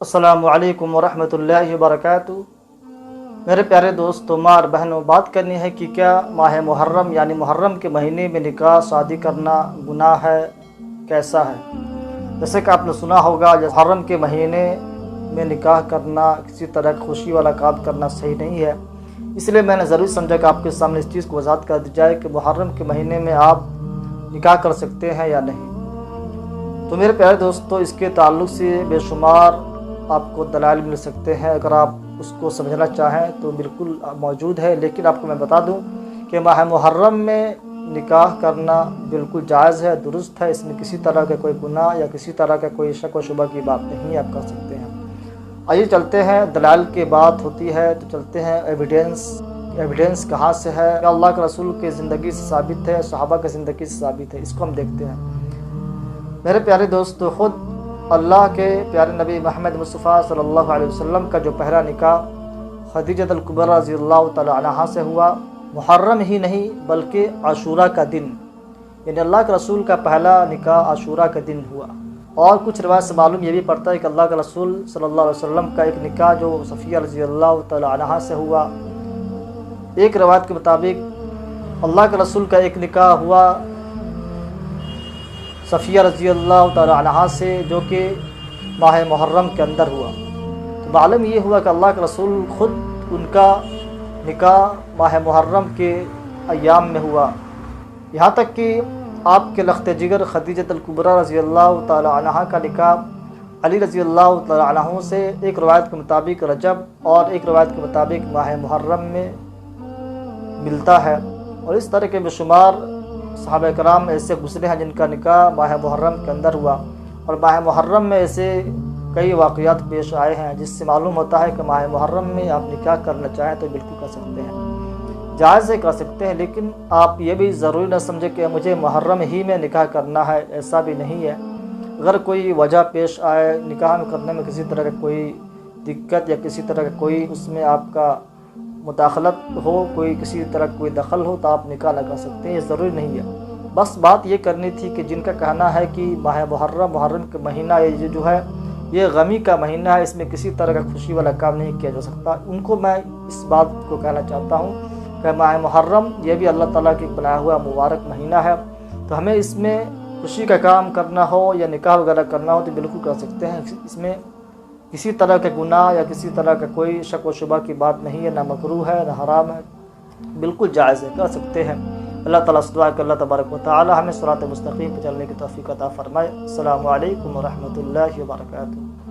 السلام علیکم ورحمۃ اللہ وبرکاتہ۔ میرے پیارے دوستوں، ماں اور بہنوں، بات کرنی ہے کہ کیا ماہ محرم یعنی محرم کے مہینے میں نکاح شادی کرنا گناہ ہے، کیسا ہے؟ جیسے کہ آپ نے سنا ہوگا، محرم کے مہینے میں نکاح کرنا، کسی طرح خوشی والا کام کرنا صحیح نہیں ہے۔ اس لیے میں نے ضروری سمجھا کہ آپ کے سامنے اس چیز کو وضاحت کر دی جائے کہ محرم کے مہینے میں آپ نکاح کر سکتے ہیں یا نہیں۔ تو میرے پیارے دوستوں، اس کے تعلق سے بے شمار آپ کو دلائل مل سکتے ہیں، اگر آپ اس کو سمجھنا چاہیں تو بالکل موجود ہے، لیکن آپ کو میں بتا دوں کہ ماہ محرم میں نکاح کرنا بالکل جائز ہے، درست ہے، اس میں کسی طرح کا کوئی گناہ یا کسی طرح کا کوئی شک و شبہ کی بات نہیں، آپ کر سکتے ہیں۔ آئیے چلتے ہیں، دلائل کی بات ہوتی ہے تو چلتے ہیں ایویڈنس کہاں سے ہے، اللہ کے رسول کی زندگی سے ثابت ہے، صحابہ کی زندگی سے ثابت ہے، اس کو ہم دیکھتے ہیں۔ میرے پیارے دوستو، خود اللہ کے پیارے نبی محمد مصطفیٰ صلی اللہ علیہ وسلم کا جو پہلا نکاح خدیجہ الکبریٰ رضی اللہ تعالی عنہا سے ہوا، محرم ہی نہیں بلکہ عاشوراء کا دن، یعنی اللہ کے رسول کا پہلا نکاح عاشوراء کا دن ہوا۔ اور کچھ روایت سے معلوم یہ بھی پڑتا ہے کہ اللہ کے رسول صلی اللہ علیہ وسلم کا ایک نکاح جو صفیہ رضی اللہ تعالی عنہا سے ہوا۔ ایک روایت کے مطابق اللہ کے رسول کا ایک نکاح ہوا صفیہ رضی اللہ تعالی عنہا سے، جو کہ ماہ محرم کے اندر ہوا۔ تو معلوم یہ ہوا کہ اللہ کے رسول خود ان کا نکاح ماہ محرم کے ایام میں ہوا، یہاں تک کہ آپ کے لخت جگر خدیجہ الکبریٰ رضی اللہ تعالی عنہا کا نکاح علی رضی اللہ تعالی عنہ سے ایک روایت کے مطابق رجب اور ایک روایت کے مطابق ماہ محرم میں ملتا ہے۔ اور اس طرح کے بے شمار صحابہ کرام ایسے گزرے ہیں جن کا نکاح ماہ محرم کے اندر ہوا، اور ماہ محرم میں ایسے کئی واقعات پیش آئے ہیں جس سے معلوم ہوتا ہے کہ ماہ محرم میں آپ نکاح کرنا چاہیں تو بالکل کر سکتے ہیں، جائز ہے، کر سکتے ہیں، لیکن آپ یہ بھی ضروری نہ سمجھے کہ مجھے محرم ہی میں نکاح کرنا ہے، ایسا بھی نہیں ہے۔ اگر کوئی وجہ پیش آئے نکاح میں کرنے میں، کسی طرح کا کوئی دقت یا کسی طرح کا کوئی اس میں آپ کا مداخلت ہو، کوئی کسی طرح کوئی دخل ہو، تو آپ نکاح نہ کر سکتے ہیں، یہ ضروری نہیں ہے۔ بس بات یہ کرنی تھی کہ جن کا کہنا ہے کہ ماہ محرم کا مہینہ یہ جو ہے یہ غمی کا مہینہ ہے، اس میں کسی طرح کا خوشی والا کام نہیں کیا جا سکتا، ان کو میں اس بات کو کہنا چاہتا ہوں کہ ماہ محرم یہ بھی اللہ تعالیٰ کی بنایا ہوا مبارک مہینہ ہے، تو ہمیں اس میں خوشی کا کام کرنا ہو یا نکاح وغیرہ کرنا ہو تو بالکل کر سکتے ہیں، اس میں کسی طرح کا گناہ یا کسی طرح کا کوئی شک و شبہ کی بات نہیں ہے، نہ مکروہ ہے نہ حرام ہے، بالکل جائز ہے، کر سکتے ہیں۔ اللہ تعالیٰ سے دعا کہ اللہ تبارک و تعالی ہمیں صراط مستقیم پہ چلنے کی توفیق عطا فرمائے۔ السلام علیکم ورحمۃ اللہ وبرکاتہ۔